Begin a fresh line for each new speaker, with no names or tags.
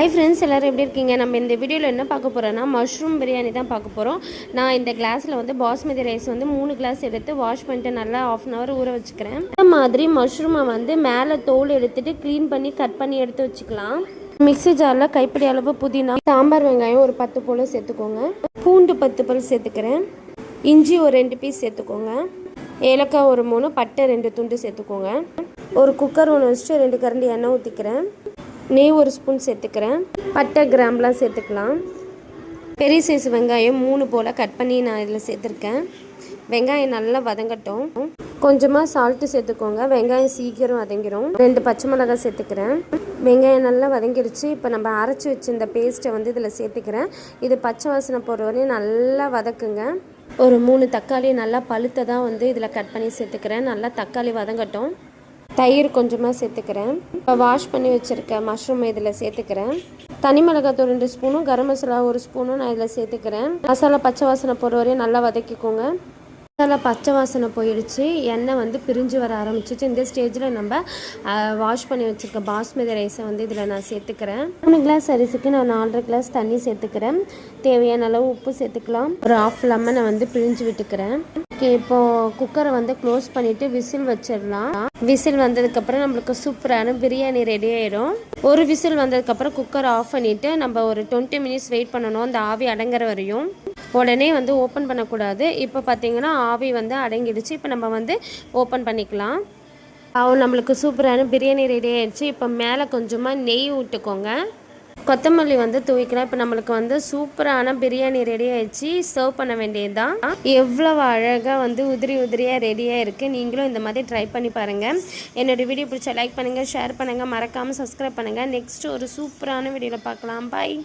Hi friends, எல்லோரும் எப்படி இருக்கீங்க? நம்ம இந்த வீடியோவில் என்ன பார்க்க போகிறோன்னா மஷ்ரூம் பிரியாணி தான் பார்க்க போகிறோம். நான் இந்த கிளாஸில் வந்து பாஸ்மதி ரைஸ் வந்து 3 கிளாஸ் எடுத்து வாஷ் பண்ணிட்டு நல்லா ½ அன் ஹவர் ஊற வச்சுக்கிறேன். இந்த மாதிரி மஷ்ரூமை வந்து மேலே தோல் எடுத்துகிட்டு க்ளீன் பண்ணி கட் பண்ணி எடுத்து வச்சுக்கலாம். மிக்ஸி ஜாரில் கைப்பிடி அளவு புதினா, சாம்பார் வெங்காயம் ஒரு 10 போல் சேர்த்துக்கோங்க. பூண்டு 10 பல் சேர்த்துக்கிறேன். இஞ்சி ஒரு 2 பீஸ் சேர்த்துக்கோங்க. ஏலக்காய் ஒரு 3, பட்டை 2 துண்டு சேர்த்துக்கோங்க. ஒரு குக்கர் ஒன்று வச்சுட்டு 2 கரண்டி எண்ணெய் ஊற்றிக்கிறேன். நெய் ஒரு ஸ்பூன் சேர்த்துக்கிறேன். பட்டை கிராம்பெலாம் சேர்த்துக்கலாம். பெரிய சைஸ் வெங்காயம் 3 போல் கட் பண்ணி நான் இதில் சேர்த்துருக்கேன். வெங்காயம் நல்லா வதங்கட்டும். கொஞ்சமாக சால்ட்டு சேர்த்துக்கோங்க. வெங்காயம் சீக்கிரம் வதங்கிடும். 2 பச்சை மிளகாய் சேர்த்துக்கிறேன். வெங்காயம் நல்லா வதங்கிடுச்சு. இப்போ நம்ம அரைச்சி வச்சு இந்த பேஸ்ட்டை வந்து இதில் சேர்த்துக்கிறேன். இது பச்சை வாசனை போடுற வரையும் நல்லா வதக்குங்க. ஒரு 3 தக்காளி நல்லா பழுத்ததாக வந்து இதில் கட் பண்ணி சேர்த்துக்கிறேன். நல்லா தக்காளி வதங்கட்டும். தயிர் கொஞ்சமாக சேர்த்துக்கிறேன். இப்போ வாஷ் பண்ணி வச்சுருக்க மஷ்ரூம் இதில் சேர்த்துக்கிறேன். தனி மிளகாத்தூள் 2 ஸ்பூனும், கரம் மசாலா 1 ஸ்பூனும் நான் இதில் சேர்த்துக்கிறேன். மசாலா பச்சை வாசனை போகிற வரையும் நல்லா வதக்கிக்கோங்க. மசாலா பச்சை வாசனை போயிடுச்சு. எண்ணெய் வந்து பிரிஞ்சு வர ஆரம்பிச்சிச்சு. இந்த ஸ்டேஜில் நம்ம வாஷ் பண்ணி வச்சுருக்க பாஸ்மதி ரைஸை வந்து இதில் நான் சேர்த்துக்கிறேன். 3 கிளாஸ் அரிசிக்கு நான் 4½ கிளாஸ் தண்ணி சேர்த்துக்கிறேன். தேவையான அளவு உப்பு சேர்த்துக்கலாம். ஒரு ½ லெமனை வந்து பிழிஞ்சு விட்டுக்கிறேன். ஓகே, இப்போது குக்கரை வந்து க்ளோஸ் பண்ணிவிட்டு விசில் வச்சிடலாம். விசில் வந்ததுக்கப்புறம் நம்மளுக்கு சூப்பரான பிரியாணி ரெடி ஆகிடும். ஒரு விசில் வந்ததுக்கப்புறம் குக்கரை ஆஃப் பண்ணிவிட்டு நம்ம ஒரு 20 மினிட்ஸ் வெயிட் பண்ணணும். அந்த ஆவி அடங்குற வரையும். உடனே வந்து ஓப்பன் பண்ணக்கூடாது. இப்போ பார்த்திங்கன்னா ஆவி வந்து அடங்கிடுச்சு. இப்போ நம்ம வந்து ஓப்பன் பண்ணிக்கலாம். நம்மளுக்கு சூப்பரான பிரியாணி ரெடி ஆகிடுச்சு. இப்போ மேலே கொஞ்சமாக நெய் விட்டுக்கோங்க. கொத்தமல்லி வந்து தூவிக்கலாம். இப்போ நம்மளுக்கு வந்து சூப்பரான பிரியாணி ரெடி ஆகிடுச்சு. சர்வ் பண்ண வேண்டியது தான். எவ்வளோ அழகாக வந்து உதிரி உதிரியாக ரெடியாக இருக்குது. நீங்களும் இந்த மாதிரி ட்ரை பண்ணி பாருங்கள். என்னோடய வீடியோ பிடிச்சா லைக் பண்ணுங்கள், ஷேர் பண்ணுங்கள், மறக்காமல் சப்ஸ்கிரைப் பண்ணுங்கள். நெக்ஸ்ட்டு ஒரு சூப்பரான வீடியோவில் பார்க்கலாம். பாய்.